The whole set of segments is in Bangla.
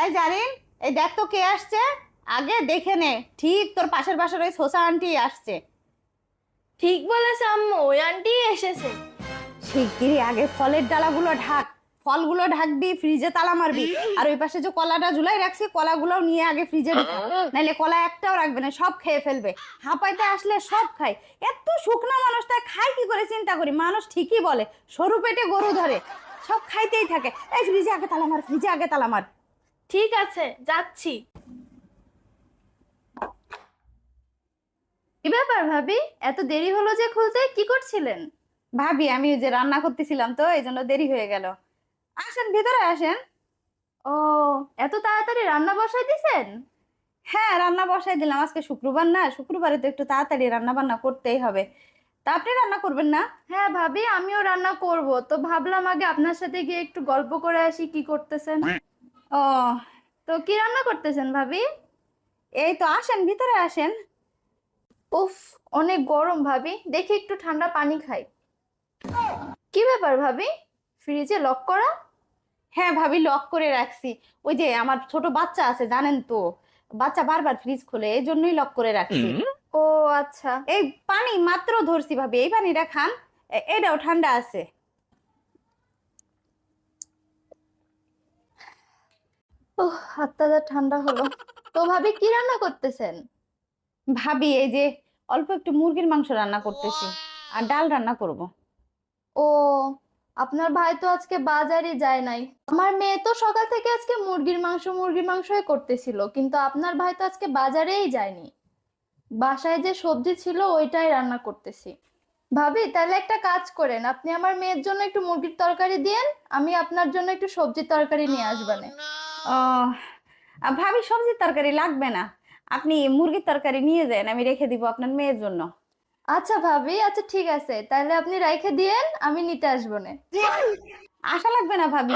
এই জারিন, এই দেখ তো কে আসছে। আগে দেখে নে, ঠিক তোর পাশের বাসার ওই সোসা আন্টি আসছে। ঠিক বলেছে আম্মু, ওই আন্টি এসেছে। শিগগিরই আগে ফলের ডালাগুলো ঢাক, ফলগুলো ঢাকবি, ফ্রিজে তালা মারবি। আর ওই পাশে যে কলাটা ঝুলাই রাখছি, কলাগুলো নিয়ে আগে ফ্রিজে ঢুকা, নাইলে কলা একটাও রাখবে না, সব খেয়ে ফেলবে। হাঁপাইতে আসলে সব খায়। এত শুকনা মানুষটা খায় কি করে চিন্তা করি। মানুষ ঠিকই বলে সরু পেটে গরু ধরে, সব খাইতেই থাকে। এই ফ্রিজে আগে তালা মার, ফ্রিজে আগে তালা মার। ঠিক আছে, যাচ্ছি। কি ব্যাপার ভাবি, এত দেরি হলো যে খুলতে? কি করছিলেন? ভাবি আমি ওই যে রান্না করতেছিলাম তো, এই জন্য দেরি হয়ে গেল। আসেন ভিতরে আসেন। ও, এত তাড়াতাড়ি রান্না বসাই দিছেন? হ্যাঁ, রান্না বসাই দিলাম। আজকে শুক্রবার না, শুক্রবারে তো একটু তাড়াতাড়ি রান্না বান্না করতেই হবে। তা আপনি রান্না করবেন না? হ্যাঁ ভাবি, আমিও রান্না করব, তো ভাবলাম আগে আপনার সাথে গিয়ে একটু গল্প করে আসি কি করতেছেন। ও, তো কি রান্না করতেছেন ভাবি? এই তো আসেন ভিতরে আসেন। উফ, অনেক গরম ভাবি, দেখি একটু ঠান্ডা পানি খাই। কি ব্যাপার ভাবি, ফ্রিজে লক করা? হ্যাঁ ভাবি, লক করে রাখছি। ওই যে আমার ছোট বাচ্চা আছে জানেন তো, বাচ্চা বারবার ফ্রিজ খোলে, এই জন্যই লক করে রাখছি। ও আচ্ছা। এই পানি মাত্র ধরছি ভাবি, এই পানিটা খান, এটাও ঠান্ডা আছে। ও, হাতটা যা ঠান্ডা হলো। তো ভাবি কি রান্না করতেছেন? ভাবি এই যে অল্প একটু মুরগির মাংস রান্না করতেছি, আর ডাল রান্না করব। ও, আপনার ভাই তো আজকে বাজারে যায় নাই। আমার মেয়ে তো সকাল থেকে আজকে মুরগির মাংসই করতেছিল, কিন্তু আপনার ভাই তো আজকে বাজারেই যায়নি। বাসায় যে সবজি ছিল ওইটাই রান্না করতেছি। ভাবি তাহলে একটা কাজ করেন, আপনি আমার মেয়ের জন্য একটু মুরগির তরকারি দিয়েন, আমি আপনার জন্য একটু সবজির তরকারি নিয়ে আসবানে। ও, ভাবি সবজির তরকারি লাগবে না, আপনি মুরগির তরকারি নিয়ে যান, আমি রেখে দিব আপনার মেয়ের জন্য। আচ্ছা ভাবি, আচ্ছা ঠিক আছে, তাহলে আপনি রাইখে দিয়েন, আমি নিতে আসবো না। আশা লাগবে না ভাবি,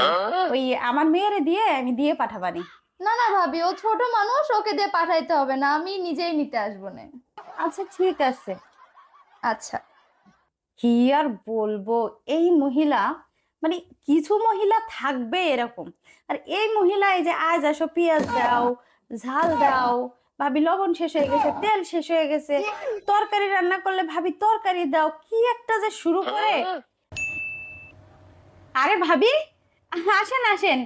ওই আমার মেয়েরে দিয়ে আমি দিয়ে পাঠাবানি। না না ভাবি, ও ছোট মানুষ, ওকে দিয়ে পাঠাইতে হবে না, আমি নিজেই নিতে আসবো না। আচ্ছা ঠিক আছে। আচ্ছা। কি আর বলবো, এই মহিলা, মানে কিছু মহিলা থাকবে এরকম। আর এই মহিলা এই যে আজ আসো পেঁয়াজ দাও, ঝাল দাও, ভাবি লবণ শেষ হয়ে গেছে, তেল শেষ হয়ে গেছে, তরকারি রান্না করলে ভাবি তরকারি দাও, কি একটা যে শুরু করে। আরে ভাবি, আসেন আসেন,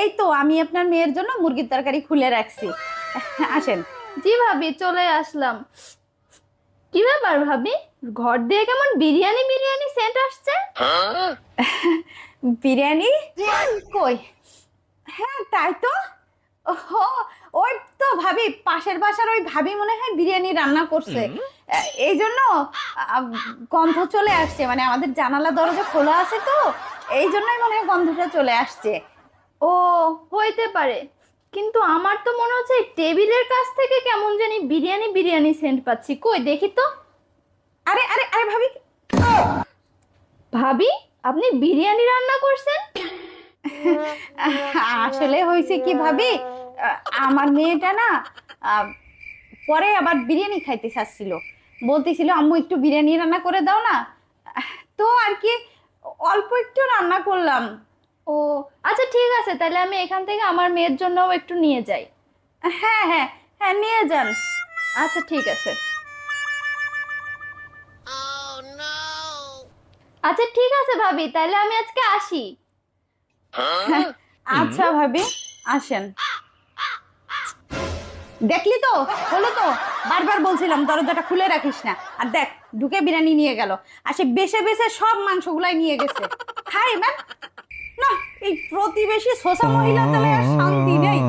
এই তো আমি আপনার মেয়ের জন্য মুরগির তরকারি খুলে রাখছি, আসেন। জি ভাবি, চলে আসলাম। কি ব্যাপার ভাবি, ঘর দিয়ে কেমন বিরিয়ানি বিরিয়ানি সেন্ট আসছে? বিরিয়ানি কই? হ্যাঁ তাই তো। ও, ওই তো ভাবি, পাশের বাসার ওই ভাবি মনে হয় বিরিয়ানি রান্না করছে, এই জন্য আহ, গন্ধ চলে আসছে। মানে আমাদের জানালা দরজা খোলা আছে তো, এই জন্যই মনে হয় গন্ধটা চলে আসছে। ও, হইতে পারে, কিন্তু আমার তো মনে হচ্ছে এই টেবিলের কাছ থেকে কেমন জানি বিরিয়ানি বিরিয়ানি সেন্ট পাচ্ছি। কই দেখি তো। আরে আরে আরে ভাবি, ভাবি, আপনি বিরিয়ানি রান্না করছেন? আসলে হয়েছে কি ভাবি, আহ, আমার মেয়েটা না আহ, পরে আবার বিরিয়ানি খাইতে চাচ্ছিল, বলতেছিল আম্মু একটু বিরিয়ানি রান্না করে দাও না। তো আর কি, অল্প একটু রান্না করলাম। ও আচ্ছা ঠিক আছে, তাহলে আমি এখান থেকে আমার মেয়ের জন্যও একটু নিয়ে যাই। হ্যাঁ হ্যাঁ হ্যাঁ, নিয়ে যান। আচ্ছা ঠিক আছে। আচ্ছা ঠিক আছে ভাবি, তাহলে আমি আজকে আসি। আচ্ছা ভাবি, আসেন। দেখলি তো, হলো তো, বারবার বলছিলাম দরজাটা খুলে রাখিস না, আর দেখ ঢুকে বিরিয়ানি নিয়ে গেল। আর সে বেছে বেছে সব মাংসগুলাই নিয়ে গেছে। খাই এবার না, এই প্রতিবেশী সোসা মহিলা চলে আর শান্তি নেই।